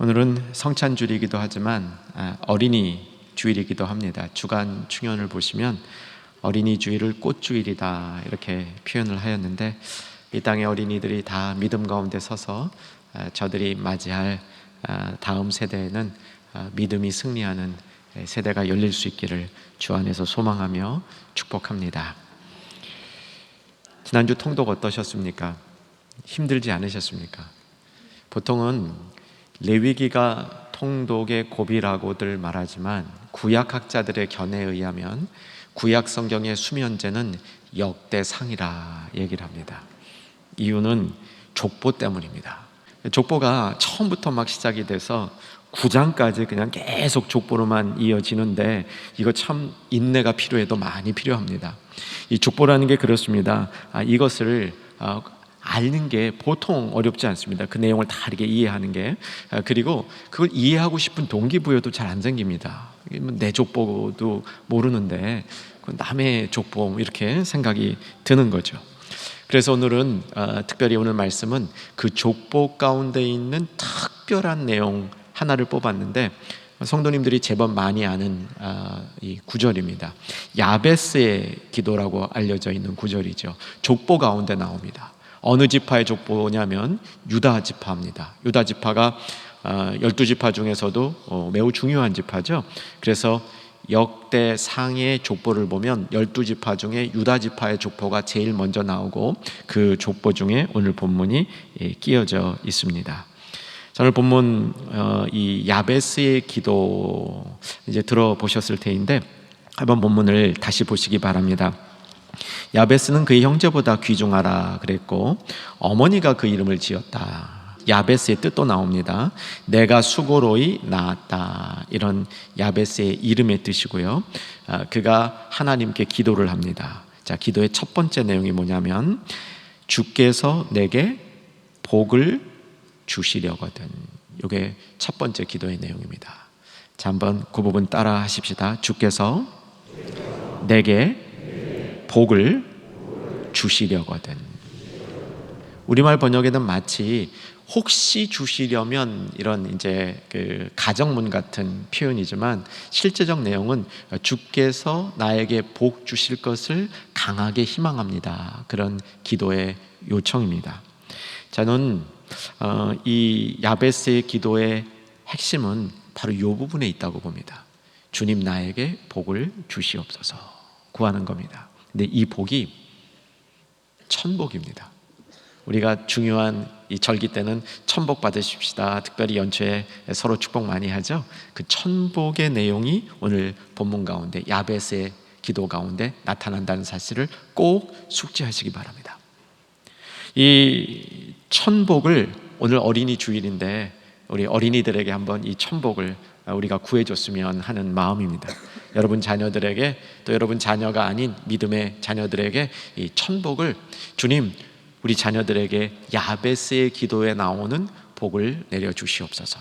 오늘은 성찬주일이기도 하지만 어린이 주일이기도 합니다. 주간 충현을 보시면 어린이 주일을 꽃주일이다 이렇게 표현을 하였는데, 이 땅의 어린이들이 다 믿음 가운데 서서 저들이 맞이할 다음 세대에는 믿음이 승리하는 세대가 열릴 수 있기를 주 안에서 소망하며 축복합니다. 지난주 통독 어떠셨습니까? 힘들지 않으셨습니까? 보통은 레위기가 통독의 고비라고들 말하지만 구약학자들의 견해에 의하면 구약 성경의 수면제는 역대상이라 얘기를 합니다. 이유는 족보 때문입니다. 족보가 처음부터 막 시작이 돼서 9장까지 그냥 계속 족보로만 이어지는데, 이거 참 인내가 필요해도 많이 필요합니다. 이 족보라는 게 그렇습니다. 이것을 아는 게 보통 어렵지 않습니다. 그 내용을 다 이렇게 이해하는 게. 그리고 그걸 이해하고 싶은 동기부여도 잘 안 생깁니다. 내 족보도 모르는데 남의 족보 이렇게 생각이 드는 거죠. 그래서 오늘은 특별히 오늘 말씀은 그 족보 가운데 있는 특별한 내용 하나를 뽑았는데, 성도님들이 제법 많이 아는 이 구절입니다. 야베스의 기도라고 알려져 있는 구절이죠. 족보 가운데 나옵니다. 어느 지파의 족보냐면 유다 지파입니다. 유다 지파가 12지파 중에서도 매우 중요한 지파죠. 그래서 역대상의 족보를 보면 12지파 중에 유다 지파의 족보가 제일 먼저 나오고, 그 족보 중에 오늘 본문이 끼어져 있습니다. 오늘 본문 이 야베스의 기도 이제 들어보셨을 테인데, 한번 본문을 다시 보시기 바랍니다. 야베스는 그의 형제보다 귀중하라 그랬고 어머니가 그 이름을 지었다. 야베스의 뜻도 나옵니다. 내가 수고로이 낳았다, 이런 야베스의 이름의 뜻이고요. 그가 하나님께 기도를 합니다. 자, 기도의 첫 번째 내용이 뭐냐면 주께서 내게 복을 주시려거든. 이게 첫 번째 기도의 내용입니다. 자, 한번 그 부분 따라 하십시다. 주께서 내게 복을 주시려거든. 우리말 번역에는 마치 혹시 주시려면, 이런 이제 그 가정문 같은 표현이지만 실제적 내용은 주께서 나에게 복 주실 것을 강하게 희망합니다, 그런 기도의 요청입니다. 저는 이 야베스의 기도의 핵심은 바로 이 부분에 있다고 봅니다. 주님 나에게 복을 주시옵소서 구하는 겁니다. 근데 이 복이 천복입니다. 우리가 중요한 이 절기 때는 천복 받으십시다, 특별히 연초에 서로 축복 많이 하죠. 그 천복의 내용이 오늘 본문 가운데 야베스의 기도 가운데 나타난다는 사실을 꼭 숙지하시기 바랍니다. 이 천복을, 오늘 어린이 주일인데 우리 어린이들에게 한번 이 천복을 우리가 구해줬으면 하는 마음입니다. 여러분 자녀들에게, 또 여러분 자녀가 아닌 믿음의 자녀들에게 이 천복을, 주님 우리 자녀들에게 야베스의 기도에 나오는 복을 내려주시옵소서.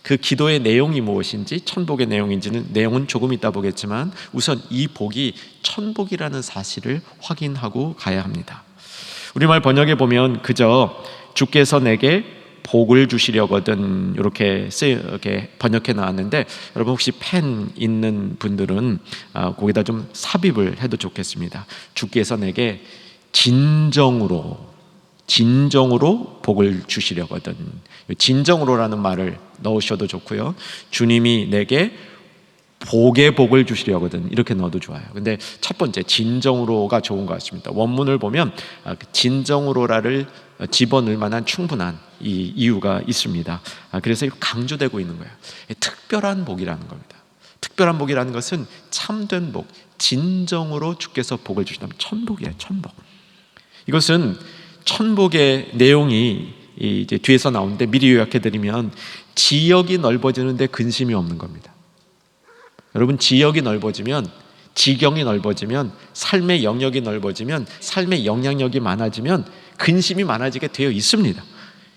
그 기도의 내용이 무엇인지, 천복의 내용은 조금 이따 보겠지만 우선 이 복이 천복이라는 사실을 확인하고 가야 합니다. 우리말 번역에 보면 그저 주께서 내게 복을 주시려거든 이렇게 번역해 나왔는데, 여러분 혹시 펜 있는 분들은 거기다 좀 삽입을 해도 좋겠습니다. 주께서 내게 진정으로 복을 주시려거든. 진정으로라는 말을 넣으셔도 좋고요. 주님이 내게 복의 복을 주시려거든, 이렇게 넣어도 좋아요. 근데 첫 번째 진정으로가 좋은 것 같습니다. 원문을 보면 진정으로라를 집어넣을 만한 충분한 이 이유가 있습니다. 그래서 강조되고 있는 거예요. 특별한 복이라는 겁니다. 특별한 복이라는 것은 참된 복, 진정으로 주께서 복을 주신다면 천복이에요. 천복. 이것은 천복의 내용이 이제 뒤에서 나오는데 미리 요약해드리면, 지역이 넓어지는데 근심이 없는 겁니다. 여러분, 지역이 넓어지면, 지경이 넓어지면, 삶의 영역이 넓어지면, 삶의 영향력이 많아지면 근심이 많아지게 되어 있습니다.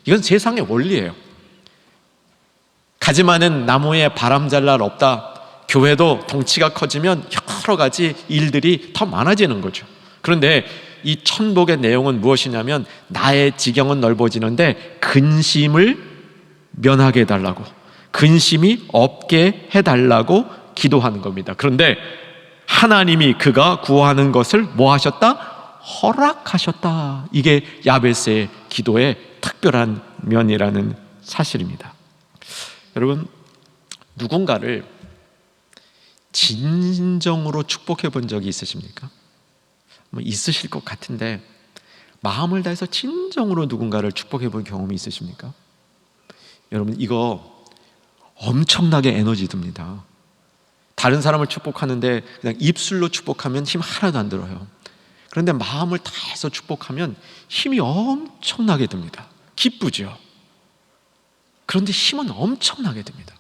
이건 세상의 원리예요. 가지 많은 나무에 바람 잘 날 없다. 교회도 덩치가 커지면 여러 가지 일들이 더 많아지는 거죠. 그런데 이 천복의 내용은 무엇이냐면, 나의 지경은 넓어지는데 근심을 면하게 해달라고, 근심이 없게 해달라고 기도하는 겁니다. 그런데 하나님이 그가 구하는 것을 뭐 하셨다? 허락하셨다. 이게 야베스의 기도의 특별한 면이라는 사실입니다. 여러분, 누군가를 진정으로 축복해 본 적이 있으십니까? 있으실 것 같은데, 마음을 다해서 진정으로 누군가를 축복해 본 경험이 있으십니까? 여러분, 이거 엄청나게 에너지 듭니다. 다른 사람을 축복하는데 그냥 입술로 축복하면 힘 하나도 안 들어요. 그런데 마음을 다해서 축복하면 힘이 엄청나게 듭니다. 기쁘죠. 그런데 힘은 엄청나게 듭니다.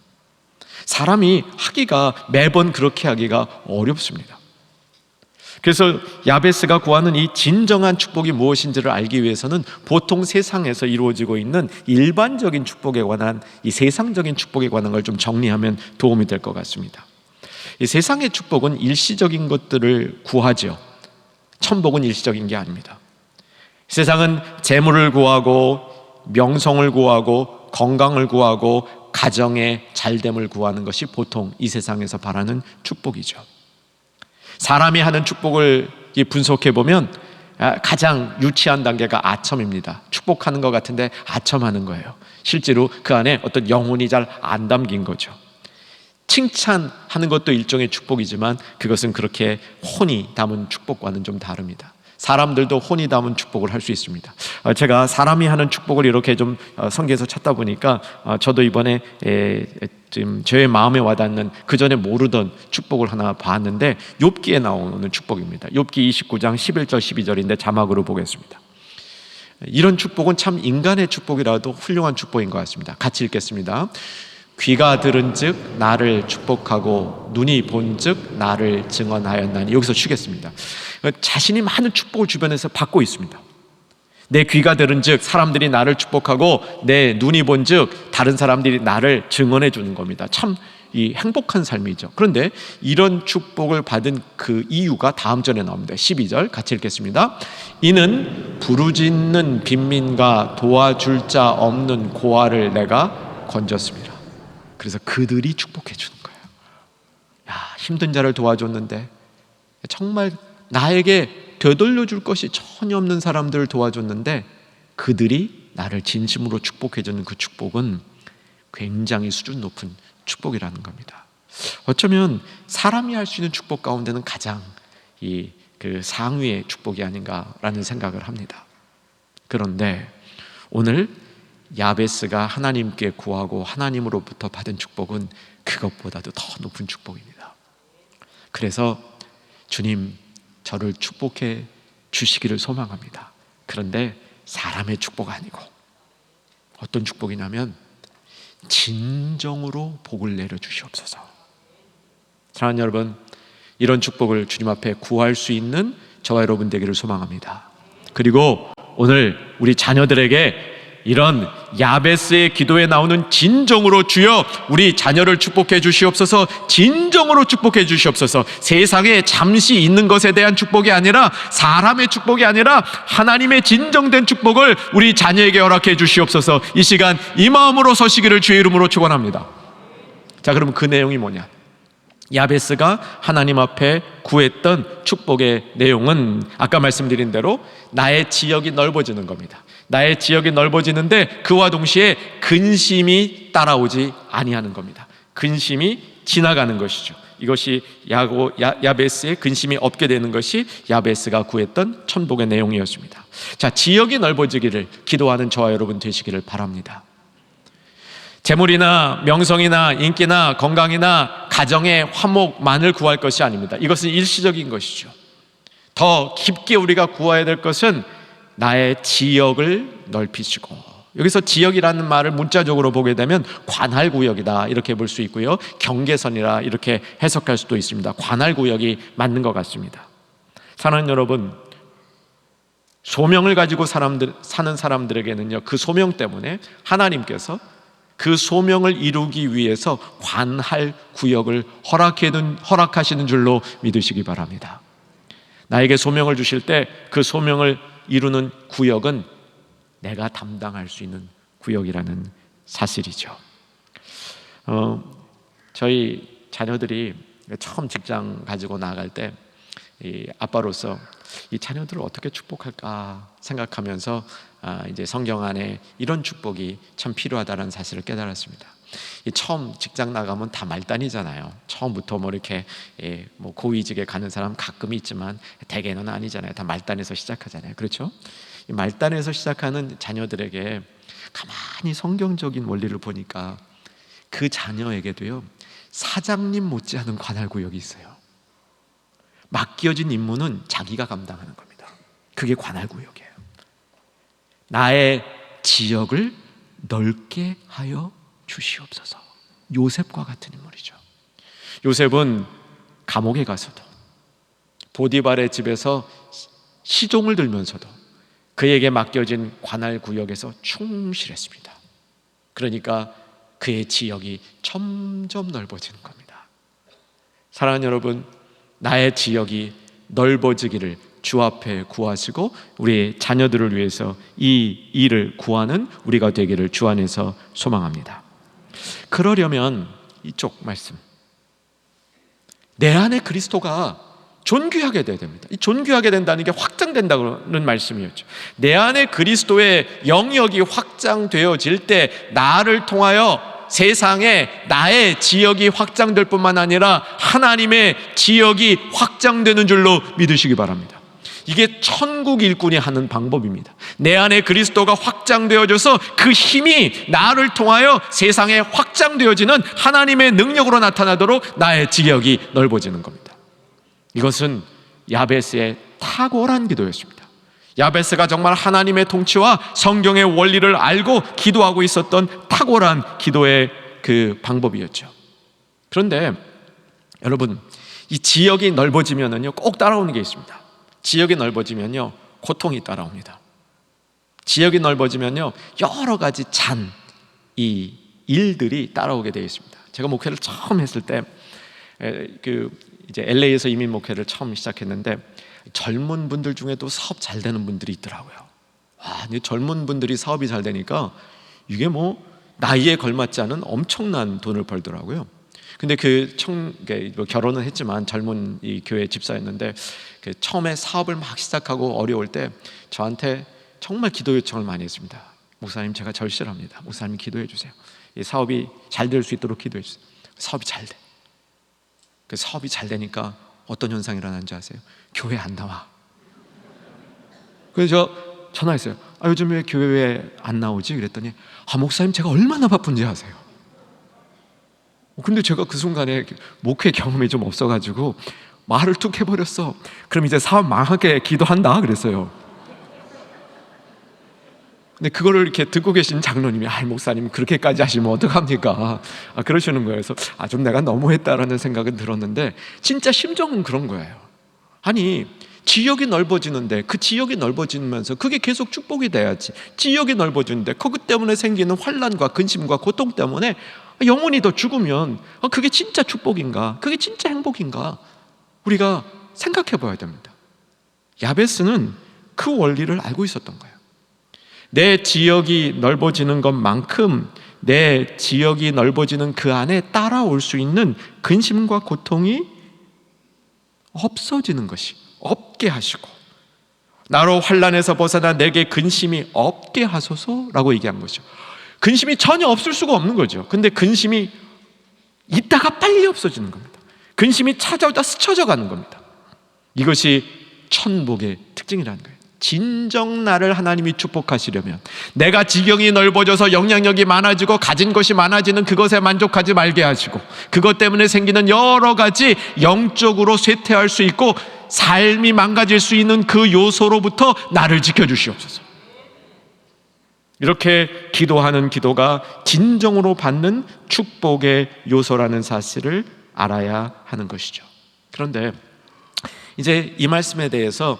사람이 매번 그렇게 하기가 어렵습니다. 그래서 야베스가 구하는 이 진정한 축복이 무엇인지를 알기 위해서는 보통 세상에서 이루어지고 있는 일반적인 축복에 관한, 이 세상적인 축복에 관한 걸 좀 정리하면 도움이 될 것 같습니다. 이 세상의 축복은 일시적인 것들을 구하죠. 천복은 일시적인 게 아닙니다. 세상은 재물을 구하고, 명성을 구하고, 건강을 구하고, 가정의 잘됨을 구하는 것이 보통 이 세상에서 바라는 축복이죠. 사람이 하는 축복을 분석해 보면 가장 유치한 단계가 아첨입니다. 축복하는 것 같은데 아첨하는 거예요. 실제로 그 안에 어떤 영혼이 잘 안 담긴 거죠. 칭찬하는 것도 일종의 축복이지만 그것은 그렇게 혼이 담은 축복과는 좀 다릅니다. 사람들도 혼이 담은 축복을 할 수 있습니다. 제가 사람이 하는 축복을 이렇게 좀 성경에서 찾다 보니까 저도 이번에 지금 제 마음에 와닿는, 그 전에 모르던 축복을 하나 봤는데 욥기에 나오는 축복입니다. 욥기 29장 11절 12절인데 자막으로 보겠습니다. 이런 축복은 참 인간의 축복이라도 훌륭한 축복인 것 같습니다. 같이 읽겠습니다. 귀가 들은즉 나를 축복하고 눈이 본즉 나를 증언하였나니. 여기서 쉬겠습니다. 자신이 많은 축복을 주변에서 받고 있습니다. 내 귀가 들은즉 사람들이 나를 축복하고, 내 눈이 본즉 다른 사람들이 나를 증언해 주는 겁니다. 참 이 행복한 삶이죠. 그런데 이런 축복을 받은 그 이유가 다음 절에 나옵니다. 12절 같이 읽겠습니다. 이는 부르짖는 빈민과 도와줄 자 없는 고아를 내가 건졌습니다. 그래서 그들이 축복해 주는 거예요. 힘든 자를 도와줬는데, 정말 나에게 되돌려 줄 것이 전혀 없는 사람들을 도와줬는데 그들이 나를 진심으로 축복해 주는 그 축복은 굉장히 수준 높은 축복이라는 겁니다. 어쩌면 사람이 할 수 있는 축복 가운데는 가장 그 상위의 축복이 아닌가라는 생각을 합니다. 그런데 오늘 야베스가 하나님께 구하고 하나님으로부터 받은 축복은 그것보다도 더 높은 축복입니다. 그래서 주님, 저를 축복해 주시기를 소망합니다. 그런데 사람의 축복 아니고 어떤 축복이냐면 진정으로 복을 내려 주시옵소서. 사랑하는 여러분, 이런 축복을 주님 앞에 구할 수 있는 저와 여러분 되기를 소망합니다. 그리고 오늘 우리 자녀들에게 이런 야베스의 기도에 나오는 진정으로 주여 우리 자녀를 축복해 주시옵소서, 진정으로 축복해 주시옵소서, 세상에 잠시 있는 것에 대한 축복이 아니라, 사람의 축복이 아니라 하나님의 진정된 축복을 우리 자녀에게 허락해 주시옵소서. 이 시간 이 마음으로 서시기를 주의 이름으로 축원합니다. 자, 그럼 그 내용이 뭐냐? 야베스가 하나님 앞에 구했던 축복의 내용은 아까 말씀드린 대로 나의 지역이 넓어지는 겁니다. 나의 지역이 넓어지는데 그와 동시에 근심이 따라오지 아니하는 겁니다. 근심이 지나가는 것이죠. 이것이 야베스의 근심이 없게 되는 것이 야베스가 구했던 천복의 내용이었습니다. 자, 지역이 넓어지기를 기도하는 저와 여러분 되시기를 바랍니다. 재물이나 명성이나 인기나 건강이나 가정의 화목만을 구할 것이 아닙니다. 이것은 일시적인 것이죠. 더 깊게 우리가 구해야 될 것은 나의 지역을 넓히시고, 여기서 지역이라는 말을 문자적으로 보게 되면 관할구역이다 이렇게 볼 수 있고요, 경계선이라 이렇게 해석할 수도 있습니다. 관할구역이 맞는 것 같습니다. 사랑하는 여러분, 소명을 가지고 사는 사람들에게는요, 그 소명 때문에 하나님께서 그 소명을 이루기 위해서 관할구역을 허락하시는 줄로 믿으시기 바랍니다. 나에게 소명을 주실 때 그 소명을 이루는 구역은 내가 담당할 수 있는 구역이라는 사실이죠. 저희 자녀들이 처음 직장 가지고 나갈 때 이 아빠로서 이 자녀들을 어떻게 축복할까 생각하면서 이제 성경 안에 이런 축복이 참 필요하다는 사실을 깨달았습니다. 처음 직장 나가면 다 말단이잖아요. 처음부터 뭐 이렇게 뭐 고위직에 가는 사람 가끔 있지만 대개는 아니잖아요. 다 말단에서 시작하잖아요. 그렇죠? 이 말단에서 시작하는 자녀들에게 가만히 성경적인 원리를 보니까 그 자녀에게도요, 사장님 못지않은 관할 구역이 있어요. 맡겨진 임무는 자기가 감당하는 겁니다. 그게 관할 구역이에요. 나의 지역을 넓게 하여 주시옵소서. 요셉과 같은 인물이죠. 요셉은 감옥에 가서도, 보디발의 집에서 시종을 들면서도 그에게 맡겨진 관할 구역에서 충실했습니다. 그러니까 그의 지역이 점점 넓어지는 겁니다. 사랑하는 여러분, 나의 지역이 넓어지기를 주 앞에 구하시고 우리 자녀들을 위해서 이 일을 구하는 우리가 되기를 주 안에서 소망합니다. 그러려면 이쪽 말씀, 내 안에 그리스도가 존귀하게 돼야 됩니다. 이 존귀하게 된다는 게 확장된다는 말씀이었죠. 내 안에 그리스도의 영역이 확장되어질 때 나를 통하여 세상에 나의 지역이 확장될 뿐만 아니라 하나님의 지역이 확장되는 줄로 믿으시기 바랍니다. 이게 천국 일꾼이 하는 방법입니다. 내 안에 그리스도가 확장되어져서 그 힘이 나를 통하여 세상에 확장되어지는 하나님의 능력으로 나타나도록 나의 지역이 넓어지는 겁니다. 이것은 야베스의 탁월한 기도였습니다. 야베스가 정말 하나님의 통치와 성경의 원리를 알고 기도하고 있었던 탁월한 기도의 그 방법이었죠. 그런데 여러분, 이 지역이 넓어지면은요, 꼭 따라오는 게 있습니다. 지역이 넓어지면요, 고통이 따라옵니다. 지역이 넓어지면요, 여러 가지 이 일들이 따라오게 되어 있습니다. 제가 목회를 처음 했을 때 이제 LA에서 이민 목회를 처음 시작했는데 젊은 분들 중에도 사업 잘 되는 분들이 있더라고요. 와, 젊은 분들이 사업이 잘 되니까 이게 뭐 나이에 걸맞지 않은 엄청난 돈을 벌더라고요. 근데 결혼은 했지만 젊은 이 교회 집사였는데 처음에 사업을 막 시작하고 어려울 때 저한테 정말 기도 요청을 많이 했습니다. 목사님, 제가 절실합니다. 목사님 기도해 주세요. 이 사업이 잘 될 수 있도록 기도해 주세요. 사업이 잘 돼. 그 사업이 잘 되니까 어떤 현상이 일어나는지 아세요? 교회 안 나와. 그래서 저 전화했어요. 요즘 왜 교회에 안 나오지? 그랬더니 목사님, 제가 얼마나 바쁜지 아세요? 근데 제가 그 순간에 목회 경험이 좀 없어가지고 말을 툭 해버렸어. 그럼 이제 사업 망하게 기도한다 그랬어요. 근데 그거를 이렇게 듣고 계신 장로님이 목사님 그렇게까지 하시면 어떡합니까? 그러시는 거예요. 그래서 좀 내가 너무했다라는 생각은 들었는데 진짜 심정은 그런 거예요. 지역이 넓어지는데 그 지역이 넓어지면서 그게 계속 축복이 돼야지. 지역이 넓어지는데 그것 때문에 생기는 환난과 근심과 고통 때문에 영혼이 더 죽으면 그게 진짜 축복인가? 그게 진짜 행복인가? 우리가 생각해 봐야 됩니다. 야베스는 그 원리를 알고 있었던 거예요. 내 지역이 넓어지는 것만큼 내 지역이 넓어지는 그 안에 따라올 수 있는 근심과 고통이 없어지는 것이 없게 하시고, 나로 환난에서 벗어나 내게 근심이 없게 하소서라고 얘기한 거죠. 근심이 전혀 없을 수가 없는 거죠. 근데 근심이 있다가 빨리 없어지는 겁니다. 근심이 찾아오다 스쳐져 가는 겁니다. 이것이 천복의 특징이라는 거예요. 진정 나를 하나님이 축복하시려면 내가 지경이 넓어져서 영향력이 많아지고 가진 것이 많아지는 그것에 만족하지 말게 하시고, 그것 때문에 생기는 여러 가지 영적으로 쇠퇴할 수 있고 삶이 망가질 수 있는 그 요소로부터 나를 지켜주시옵소서. 이렇게 기도하는 기도가 진정으로 받는 축복의 요소라는 사실을 알아야 하는 것이죠. 그런데 이제 이 말씀에 대해서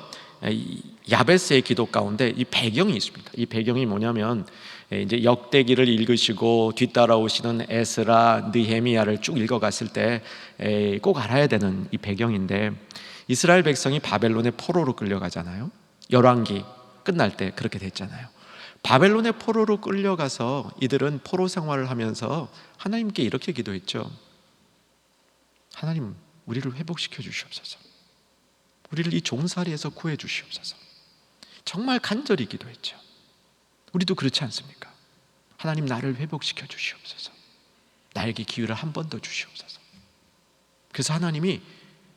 야베스의 기도 가운데 이 배경이 있습니다. 이 배경이 뭐냐면 이제 역대기를 읽으시고 뒤따라오시는 에스라, 느헤미야를 쭉 읽어갔을 때 꼭 알아야 되는 이 배경인데, 이스라엘 백성이 바벨론의 포로로 끌려가잖아요. 열왕기 끝날 때 그렇게 됐잖아요. 바벨론의 포로로 끌려가서 이들은 포로 생활을 하면서 하나님께 이렇게 기도했죠. 하나님, 우리를 회복시켜 주시옵소서. 우리를 이 종살이에서 구해 주시옵소서. 정말 간절히 기도했죠. 우리도 그렇지 않습니까? 하나님, 나를 회복시켜 주시옵소서. 나에게 기회를 한 번 더 주시옵소서. 그래서 하나님이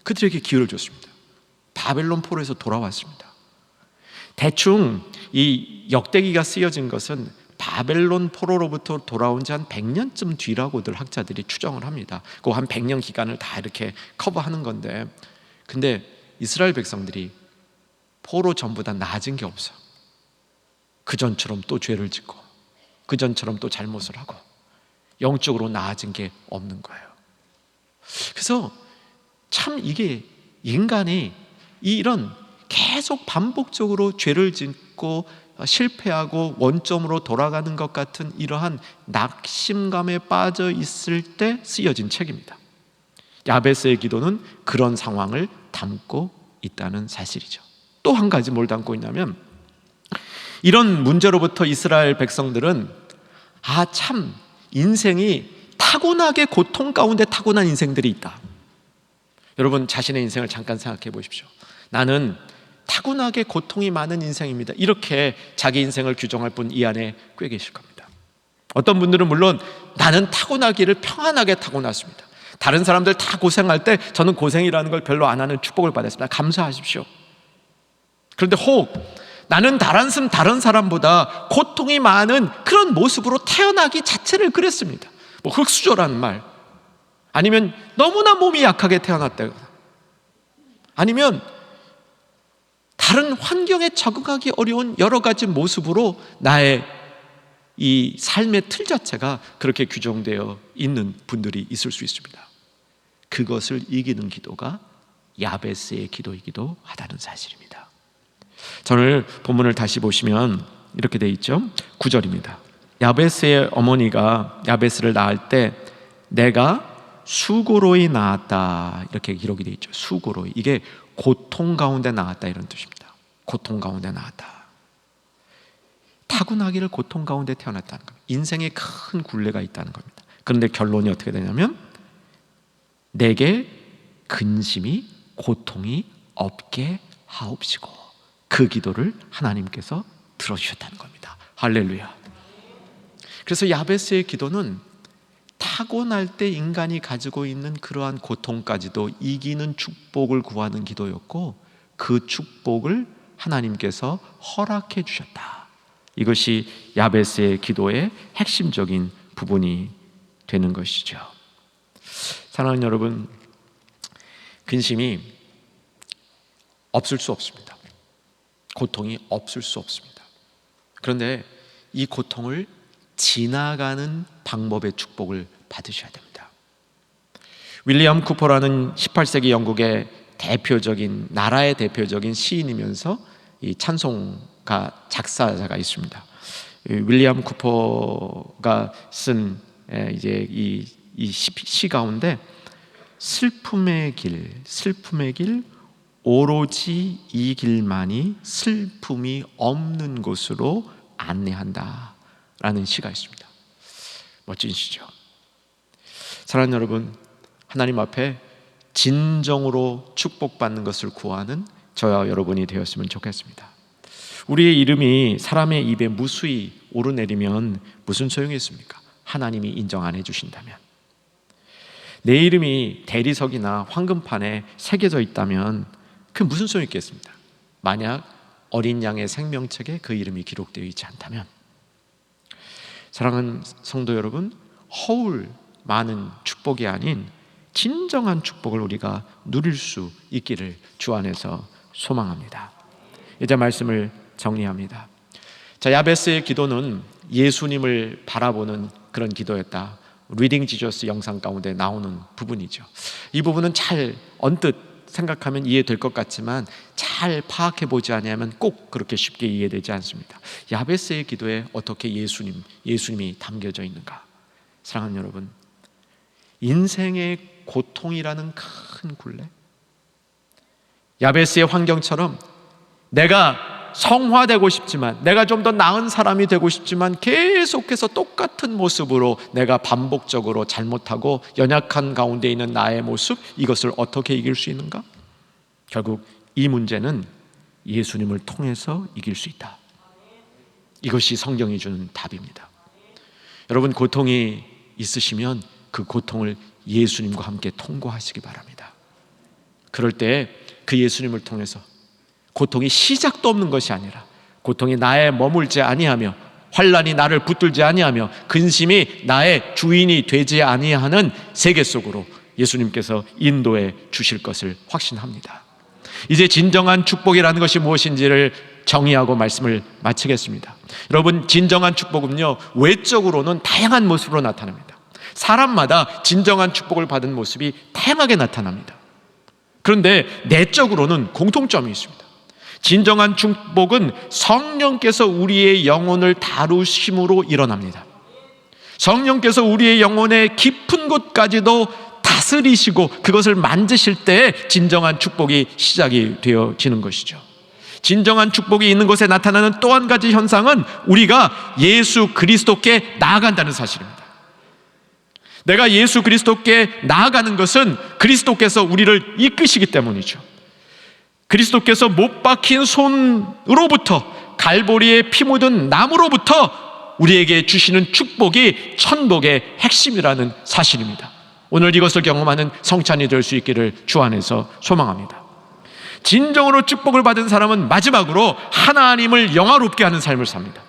그들에게 기회를 줬습니다. 바벨론 포로에서 돌아왔습니다. 대충 이 역대기가 쓰여진 것은 바벨론 포로로부터 돌아온 지 한 100년쯤 뒤라고들 학자들이 추정을 합니다. 그 한 100년 기간을 다 이렇게 커버하는 건데, 근데 이스라엘 백성들이 포로 전부 다 나아진 게 없어. 그전처럼 또 죄를 짓고 그전처럼 또 잘못을 하고 영적으로 나아진 게 없는 거예요. 그래서 참 이게 인간이 이런 계속 반복적으로 죄를 짓고 실패하고 원점으로 돌아가는 것 같은 이러한 낙심감에 빠져 있을 때 쓰여진 책입니다. 야베스의 기도는 그런 상황을 담고 있다는 사실이죠. 또 한 가지 뭘 담고 있냐면, 이런 문제로부터 이스라엘 백성들은 참 인생이 타고나게 고통 가운데 타고난 인생들이 있다. 여러분 자신의 인생을 잠깐 생각해 보십시오. 나는 타고나게 고통이 많은 인생입니다. 이렇게 자기 인생을 규정할 분 이 안에 꽤 계실 겁니다. 어떤 분들은 물론 나는 타고나기를 평안하게 타고났습니다. 다른 사람들 다 고생할 때 저는 고생이라는 걸 별로 안 하는 축복을 받았습니다. 감사하십시오. 그런데 혹 나는 다른 사람보다 고통이 많은 그런 모습으로 태어나기 자체를 그랬습니다. 뭐 흙수저라는 말, 아니면 너무나 몸이 약하게 태어났다거나, 아니면 다른 환경에 적응하기 어려운 여러 가지 모습으로 나의 이 삶의 틀 자체가 그렇게 규정되어 있는 분들이 있을 수 있습니다. 그것을 이기는 기도가 야베스의 기도이기도 하다는 사실입니다. 오늘 본문을 다시 보시면 이렇게 돼 있죠. 9절입니다. 야베스의 어머니가 야베스를 낳을 때 내가 수고로이 낳았다, 이렇게 기록이 돼 있죠. 수고로이, 이게 고통 가운데 낳았다 이런 뜻입니다. 고통 가운데 낳았다. 타고나기를 고통 가운데 태어났다는 겁니다. 인생에 큰 굴레가 있다는 겁니다. 그런데 결론이 어떻게 되냐면 내게 근심이 고통이 없게 하옵시고, 그 기도를 하나님께서 들어주셨다는 겁니다. 할렐루야. 그래서 야베스의 기도는 타고날 때 인간이 가지고 있는 그러한 고통까지도 이기는 축복을 구하는 기도였고, 그 축복을 하나님께서 허락해 주셨다. 이것이 야베스의 기도의 핵심적인 부분이 되는 것이죠. 사랑하는 여러분, 근심이 없을 수 없습니다. 고통이 없을 수 없습니다. 그런데 이 고통을 지나가는 방법의 축복을 받으셔야 됩니다. 윌리엄 쿠퍼라는 18세기 영국의 나라의 대표적인 시인이면서 이 찬송가 작사자가 있습니다. 윌리엄 쿠퍼가 쓴 이제 이 시 가운데 슬픔의 길 오로지 이 길만이 슬픔이 없는 곳으로 안내한다 라는 시가 있습니다. 멋진 시죠. 사랑하는 여러분, 하나님 앞에 진정으로 축복받는 것을 구하는 저와 여러분이 되었으면 좋겠습니다. 우리의 이름이 사람의 입에 무수히 오르내리면 무슨 소용이 있습니까? 하나님이 인정 안 해주신다면. 내 이름이 대리석이나 황금판에 새겨져 있다면 그 무슨 소용이 있겠습니까? 만약 어린 양의 생명책에 그 이름이 기록되어 있지 않다면. 사랑하는 성도 여러분, 허울 많은 축복이 아닌 진정한 축복을 우리가 누릴 수 있기를 주 안에서 소망합니다. 이제 말씀을 정리합니다. 자, 야베스의 기도는 예수님을 바라보는 그런 기도였다. 리딩 지저스 영상 가운데 나오는 부분이죠. 이 부분은 잘 언뜻 생각하면 이해될 것 같지만 잘 파악해 보지 않으면 꼭 그렇게 쉽게 이해되지 않습니다. 야베스의 기도에 어떻게 예수님이 담겨져 있는가? 사랑하는 여러분, 인생의 고통이라는 큰 굴레, 야베스의 환경처럼 내가 성화되고 싶지만, 내가 좀 더 나은 사람이 되고 싶지만 계속해서 똑같은 모습으로 내가 반복적으로 잘못하고 연약한 가운데 있는 나의 모습, 이것을 어떻게 이길 수 있는가? 결국 이 문제는 예수님을 통해서 이길 수 있다. 이것이 성경이 주는 답입니다. 여러분, 고통이 있으시면 그 고통을 예수님과 함께 통과하시기 바랍니다. 그럴 때 그 예수님을 통해서 고통이 시작도 없는 것이 아니라, 고통이 나에 머물지 아니하며, 환난이 나를 붙들지 아니하며, 근심이 나의 주인이 되지 아니하는 세계 속으로 예수님께서 인도해 주실 것을 확신합니다. 이제 진정한 축복이라는 것이 무엇인지를 정의하고 말씀을 마치겠습니다. 여러분, 진정한 축복은요, 외적으로는 다양한 모습으로 나타납니다. 사람마다 진정한 축복을 받은 모습이 다양하게 나타납니다. 그런데 내적으로는 공통점이 있습니다. 진정한 축복은 성령께서 우리의 영혼을 다루심으로 일어납니다. 성령께서 우리의 영혼의 깊은 곳까지도 다스리시고 그것을 만지실 때 진정한 축복이 시작이 되어지는 것이죠. 진정한 축복이 있는 곳에 나타나는 또 한 가지 현상은 우리가 예수 그리스도께 나아간다는 사실입니다. 내가 예수 그리스도께 나아가는 것은 그리스도께서 우리를 이끄시기 때문이죠. 그리스도께서 못 박힌 손으로부터, 갈보리에 피 묻은 나무로부터 우리에게 주시는 축복이 천복의 핵심이라는 사실입니다. 오늘 이것을 경험하는 성찬이 될 수 있기를 주 안에서 소망합니다. 진정으로 축복을 받은 사람은 마지막으로 하나님을 영화롭게 하는 삶을 삽니다.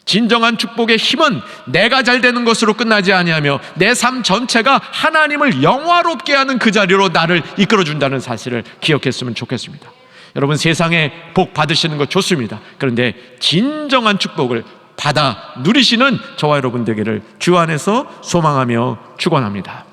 진정한 축복의 힘은 내가 잘 되는 것으로 끝나지 아니하며 내 삶 전체가 하나님을 영화롭게 하는 그 자리로 나를 이끌어준다는 사실을 기억했으면 좋겠습니다. 여러분, 세상에 복 받으시는 것 좋습니다. 그런데 진정한 축복을 받아 누리시는 저와 여러분 되기를 주 안에서 소망하며 축원합니다.